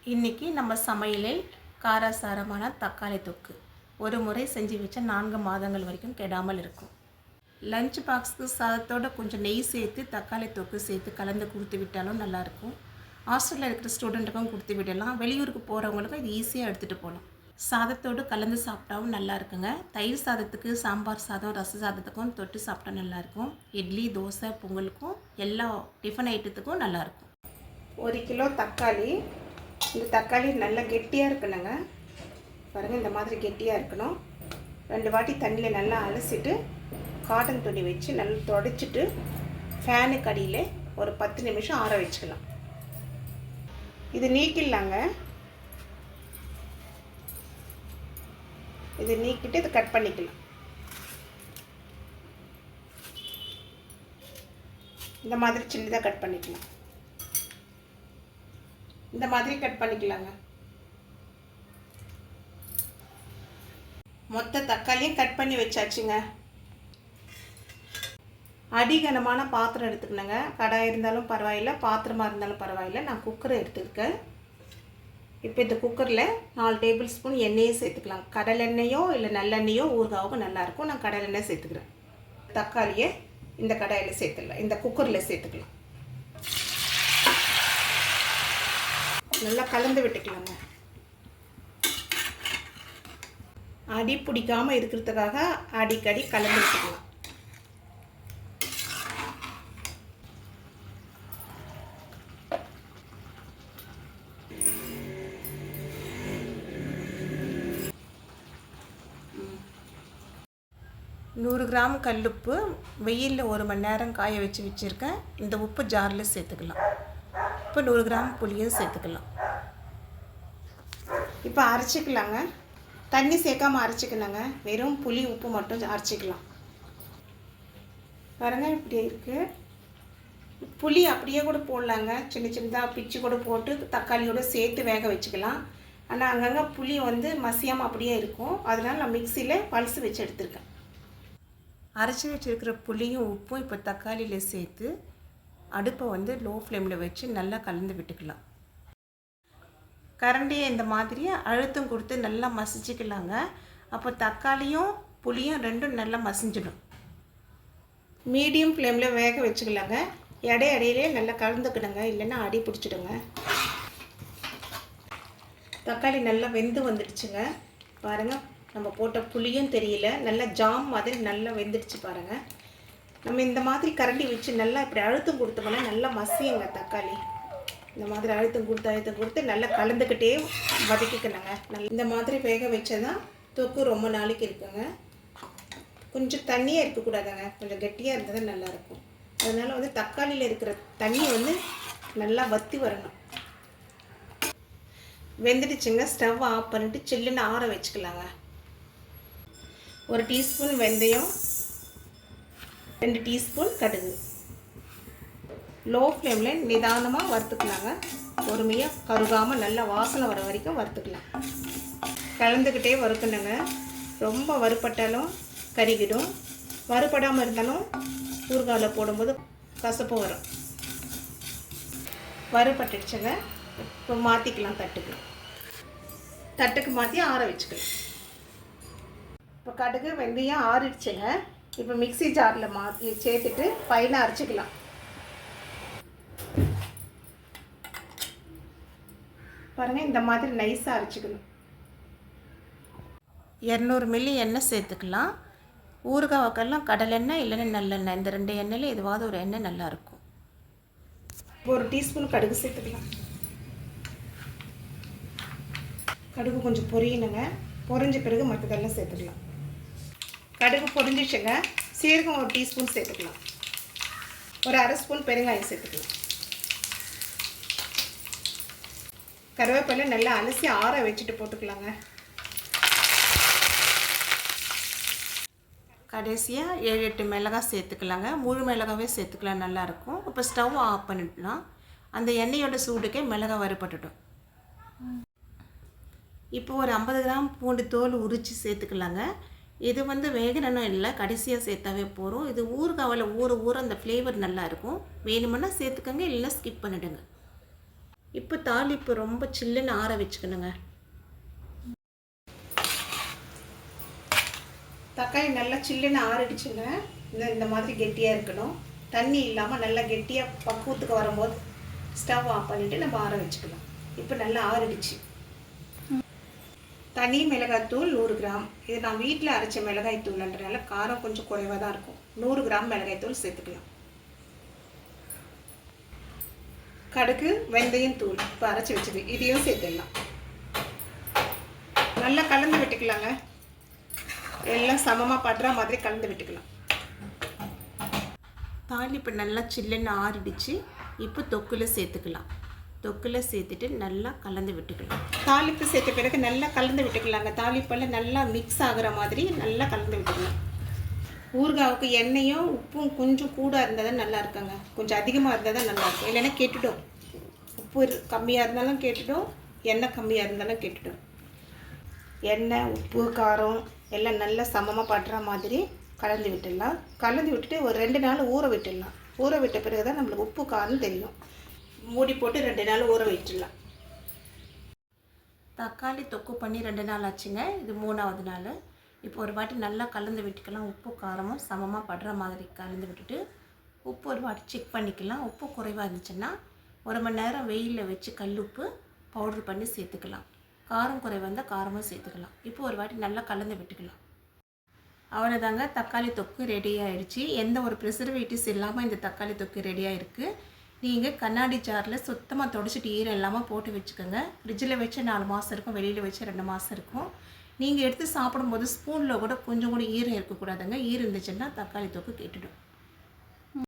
இன்றைக்கி நம்ம சமையலில் காரசாரமான தக்காளி தொக்கு ஒரு முறை செஞ்சு வச்சா 4 மாதங்கள் வரைக்கும் கெடாமல் இருக்கும். லஞ்ச் பாக்ஸுக்கு சாதத்தோடு கொஞ்சம் நெய் சேர்த்து தக்காளி தொக்கு சேர்த்து கலந்து கொடுத்து விட்டாலும் நல்லாயிருக்கும். ஹாஸ்டலில் இருக்கிற ஸ்டூடெண்ட்டுக்கும் கொடுத்து விடலாம். வெளியூருக்கு போகிறவங்களுக்கும் இது ஈஸியாக எடுத்துகிட்டு போகலாம். சாதத்தோடு கலந்து சாப்பிட்டாவும் நல்லா இருக்குங்க. தயிர் சாதத்துக்கு, சாம்பார் சாதம், ரச சாதத்துக்கும் தொட்டு சாப்பிட்டா நல்லாயிருக்கும். இட்லி, தோசை, பொங்கலுக்கும் எல்லா டிஃபன் ஐட்டத்துக்கும் நல்லாயிருக்கும். 1 கிலோ தக்காளி. இந்த தக்காளி நல்லா கெட்டியாக இருக்கணுங்க. பாருங்கள், இந்த மாதிரி கெட்டியாக இருக்கணும். 2 வாட்டி தண்ணியில் நல்லா அலசிட்டு காட்டன் துணி வச்சு நல்லா துடைச்சிட்டு ஃபேனுக்கு அடியில் ஒரு 10 நிமிஷம் ஆற வச்சுக்கலாம். இது நீக்கிடலாங்க. இது நீக்கிட்டு இது கட் பண்ணிக்கலாம். இந்த மாதிரி சின்னதாக கட் பண்ணிக்கலாம். இந்த மாதிரி கட் பண்ணிக்கலாங்க. மொத்த தக்காளியும் கட் பண்ணி வச்சாச்சுங்க. அடிகனமான பாத்திரம் எடுத்துக்கணுங்க. கடாய் இருந்தாலும் பரவாயில்லை, பாத்திரமாக இருந்தாலும் பரவாயில்லை. நான் குக்கரை எடுத்துருக்கேன். இப்போ இந்த குக்கரில் 4 டேபிள் ஸ்பூன் எண்ணெயை சேர்த்துக்கலாம். கடலெண்ணெயோ இல்லை நல்லெண்ணெயோ ஊறுகாவும் நல்லாயிருக்கும். நான் கடலெண்ணெய் சேர்த்துக்கிறேன். தக்காளியை இந்த கடாயில் சேர்த்துக்கலாம், இந்த குக்கரில் சேர்த்துக்கலாம். நல்லா கலந்து விட்டுக்கலாங்க. அடி பிடிக்காமல் இருக்கிறதுக்காக அடிக்கடி கலந்து விட்டுக்கலாம். நூறு கிராம் கல்லுப்பு வெயிலில் 1 மணி நேரம் காய வச்சுருக்கேன். இந்த உப்பு ஜாரில் சேர்த்துக்கலாம். இப்போ 100 கிராம் புளியும் சேர்த்துக்கலாம். இப்போ அரைச்சிக்கலாங்க. தண்ணி சேர்க்காமல் அரைச்சிக்கலாங்க. வெறும் புளி உப்பு மட்டும் அரைச்சிக்கலாம். பாருங்கள், இப்படி இருக்குது. புளி அப்படியே கூட போடலாங்க. சின்ன சின்னதாக பிச்சு கூட போட்டு தக்காளியோடு சேர்த்து வேக வச்சுக்கலாம். ஆனால் அங்கங்கே புளி மசியாமல் அப்படியே இருக்கும். அதனால் நான் மிக்சியில் பல்ஸ் வச்சு எடுத்துருக்கேன். அரைச்சி வச்சுருக்கிற புளியும் உப்பும் இப்போ தக்காளியில் சேர்த்து அடுப்பை லோ ஃப்ளேமில் வச்சு நல்லா கலந்து விட்டுக்கலாம். கரண்டியை இந்த மாதிரி அழுத்தம் கொடுத்து நல்லா மசிச்சுக்கலாங்க. அப்போ தக்காளியும் புளியும் ரெண்டும் நல்லா மசிஞ்சிடும். மீடியம் ஃப்ளேமில் வேக வச்சுக்கலாங்க. இடையிலே நல்லா கலந்துக்கிடுங்க, இல்லைன்னா அடி பிடிச்சிடுங்க. தக்காளி நல்லா வெந்து வந்துடுச்சுங்க. பாருங்கள், நம்ம போட்ட புளியும் தெரியல, நல்லா ஜாம் மாதிரி நல்லா வெந்துடுச்சு பாருங்கள். நம்ம இந்த மாதிரி கரண்டி வச்சு நல்லா இப்படி அழுத்தம் கொடுத்தோம்னா நல்லா மசியுங்க தக்காளி. இந்த மாதிரி அழுத்தம் கொடுத்து நல்லா கலந்துக்கிட்டே வதக்கிக்கணுங்க. இந்த மாதிரி வேக வச்சதான் தொக்கு ரொம்ப நாளைக்கு இருக்குங்க. கொஞ்சம் தண்ணியாக இருக்கக்கூடாதுங்க, கொஞ்சம் கெட்டியாக இருந்தால் தான் நல்லாயிருக்கும். அதனால் தக்காளியில் இருக்கிற தண்ணி நல்லா வற்றி வரணும். வெந்துடுச்சுங்க. ஸ்டவ் ஆஃப் பண்ணிவிட்டு சில்லுன்னு ஆற வச்சுக்கலாங்க. 1 டீஸ்பூன் வெந்தயம், 2 டீஸ்பூன் கடுகு. லோ ஃப்ளேமில் நிதானமாக வறுத்துக்கலாங்க. பொறுமையாக கருகாமல் நல்லா வாசனை வர வரைக்கும் வறுத்துக்கலாம். கலந்துக்கிட்டே வறுக்கணுங்க. ரொம்ப வறுப்பட்டாலும் கருகிடும், வறுப்படாமல் இருந்தாலும் ஊறுகாயில் போடும்போது கசப்பு வரும். வறுப்பட்டுடுச்சுங்க. இப்போ மாற்றிக்கலாம். தட்டுக்கு மாற்றி ஆற வச்சுக்கலாம். இப்போ கடுகு வெந்தயம் ஆறிடுச்சுங்க. இப்போ மிக்ஸி ஜாரில் மாற்றி சேர்த்துட்டு ஃபைனாக அரைச்சிக்கலாம். பாருங்கள், இந்த மாதிரி நைஸாக அரைச்சிக்கணும். 200 மில்லி எண்ணெய் சேர்த்துக்கலாம். ஊறுகாய்க்கெல்லாம் கடலெண்ணெய் இல்லைன்னா நல்லெண்ணெய், இந்த 2 எண்ணெயில் எதுவாவது ஒரு எண்ணெய் நல்லாயிருக்கும். 1 டீஸ்பூன் கடுகு சேர்த்துக்கலாம். கடுகு கொஞ்சம் பொரியணுங்க. பொரிஞ்ச பிறகு மற்றதெல்லாம் சேர்த்துக்கலாம். கடுகு பொரிஞ்சிச்சுங்க. சீரகம் 1 டீஸ்பூன் சேர்த்துக்கலாம். ஒரு 1/2 ஸ்பூன் பெருங்காயம் சேர்த்துக்கலாம். கருவேப்பிலை நல்லா அலசி ஆற வச்சுட்டு போட்டுக்கலாங்க. கடைசியாக 7-8 மிளகாய் சேர்த்துக்கலாங்க. முழு மிளகாவே சேர்த்துக்கலாம், நல்லாயிருக்கும். இப்போ ஸ்டவ் ஆஃப் பண்ணிடலாம். அந்த எண்ணெயோட சூடுக்கே மிளகாய் வறுபட்டுடும். இப்போ ஒரு 50 கிராம் பூண்டு தோல் உரித்து சேர்த்துக்கலாங்க. இது வேகணும் இல்லை, கடைசியாக சேர்த்தாவே போகிறோம். இது ஊறுகாவில் ஊற அந்த ஃப்ளேவர் நல்லாயிருக்கும். வேணுமென்னா சேர்த்துக்கங்க, இல்லைன்னா ஸ்கிப் பண்ணிவிடுங்க. இப்போ தாளிப்பு ரொம்ப சில்லுன்னு ஆற வச்சுக்கணுங்க. தக்காளி நல்லா சில்லுன்னு ஆறிடுச்சுங்க. இந்த மாதிரி கெட்டியாக இருக்கணும். தண்ணி இல்லாமல் நல்லா கெட்டியாக பக்குவத்துக்கு வரும்போது ஸ்டவ் ஆஃப் பண்ணிவிட்டு நம்ம ஆற வச்சுக்கலாம். இப்போ நல்லா ஆறிடுச்சு. தனி மிளகாய்த்தூள் 100 கிராம். இது நான் வீட்டில் அரைச்ச மிளகாய் தூள்ன்றனால காரம் கொஞ்சம் குறைவாக தான் இருக்கும். 100 கிராம் மிளகாய்த்தூள் சேர்த்துக்கலாம். கடுகு வெந்தயம் தூள் இப்போ அரைச்சி வச்சது இதையும் சேர்த்துடலாம். நல்லா கலந்து விட்டுக்கலாங்க. எல்லாம் சமமாக படுற மாதிரி கலந்து விட்டுக்கலாம். தாளிப்பு நல்லா சில்லுன்னு ஆறிடுச்சு. இப்போ தொக்கில் சேர்த்துக்கலாம். தொக்கில் சேர்த்துட்டு நல்லா கலந்து விட்டுக்கலாம். தாளிப்பு சேர்த்த பிறகு நல்லா கலந்து விட்டுக்கலாங்க. தாளிப்பெல்லாம் நல்லா மிக்ஸ் ஆகிற மாதிரி நல்லா கலந்து விட்டுக்கலாம். ஊறுகாவுக்கு எண்ணெயும் உப்பும் கொஞ்சம் கூட இருந்தால் தான் நல்லா இருக்குங்க. கொஞ்சம் அதிகமாக இருந்தால் தான் நல்லாயிருக்கும். இல்லைன்னா கெட்டுடும். உப்பு கம்மியாக இருந்தாலும் கெட்டுடும், எண்ணெய் கம்மியாக இருந்தாலும் கெட்டுடும். எண்ணெய் உப்பு காரம் எல்லாம் நல்லா சமமாக படுற மாதிரி கலந்து விட்டுடலாம். கலந்து விட்டுட்டு ஒரு 2 நாள் ஊற விட்டுடலாம். ஊற விட்ட பிறகு தான் நம்மளுக்கு உப்பு காரம் தெரியும். மூடி போட்டு 2 நாள் ஊற விட்டுடலாம். தக்காளி தொக்கு பண்ணி 2 நாள் ஆச்சுங்க. இது 3ஆவது நாள். இப்போ ஒரு வாட்டி நல்லா கலந்து விட்டுக்கலாம். உப்பு காரமும் சமமாக படுற மாதிரி கலந்து விட்டுட்டு உப்பு ஒரு வாட்டி செக் பண்ணிக்கலாம். உப்பு குறைவாக இருந்துச்சுன்னா 1 மணி நேரம் வெயிலில் வச்சு கல் உப்பு பவுட்ரு பண்ணி சேர்த்துக்கலாம். காரம் குறைவாக இருந்தால் காரமும் சேர்த்துக்கலாம். இப்போ ஒரு வாட்டி நல்லா கலந்து விட்டுக்கலாம். அவ்வளோதாங்க, தக்காளி தொக்கு ரெடி ஆகிடுச்சு. எந்த ஒரு ப்ரிசர்வேட்டிவ்ஸ் இல்லாமல் இந்த தக்காளி தொக்கு ரெடியாக இருக்குது. நீங்கள் கண்ணாடி ஜாரில் சுத்தமாக துடைச்சிட்டு ஈரம் இல்லாமல் போட்டு வச்சுக்கோங்க. ஃப்ரிட்ஜில் வச்சு 4 மாதம் இருக்கும், வெளியில் வச்சு 2 மாதம் இருக்கும். நீங்கள் எடுத்து சாப்பிடும்போது ஸ்பூனில் கூட கொஞ்சம் கூட ஈரம் இருக்கக்கூடாதுங்க. ஈரம் இருந்துச்சுன்னா தக்காளி தொக்கு கெட்டுடும்.